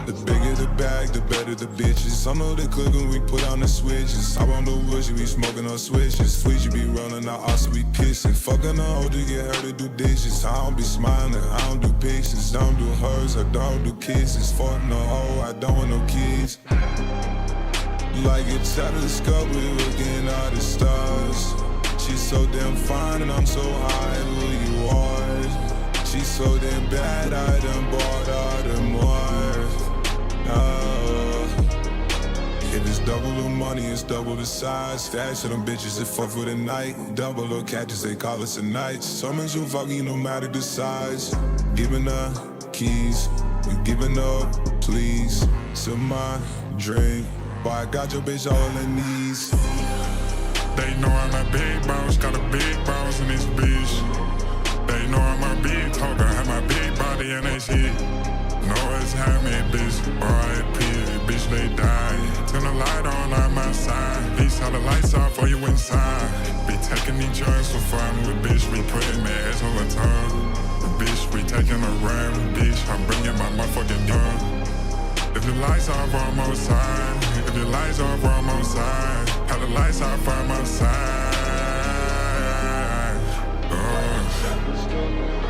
The bigger the bag, the better the bitches. I know they cook when we put on the switches. I want the woods, you be smoking on switches. Sweet, you be rolling out, also be kissing. Fucking the hoe to get her to do dishes. I don't be smiling, I don't do pictures. Don't do hers, I don't do kisses. Fuck no hoe, I don't want no kids. Like a telescope, we looking at the stars. She's so damn fine and I'm so high, who you are. She's so damn bad, I done bought all the more. If it's double the money, it's double the size. Stash to them bitches that fuck for the night. Double the catches, they call us a night. Summons you fucking no matter the size. Giving up keys, we giving up, please. To my drink, boy, I got your bitch all on her knees. They know I'm a big boss, got a big boss in this bitch. They know I'm a big talker, have my big body and they shit. Know it's how me, bitch, R.I.P., bitch, they die. Turn the light on my side, please have the lights off or you inside. Be taking these drugs for fun with bitch, we putting meds all the time. Bitch, we taking a run, bitch, I'm bringing my motherfucking gun. If the lights off, I'm outside. If the lights off, I'm outside. Have the lights off, I'm outside.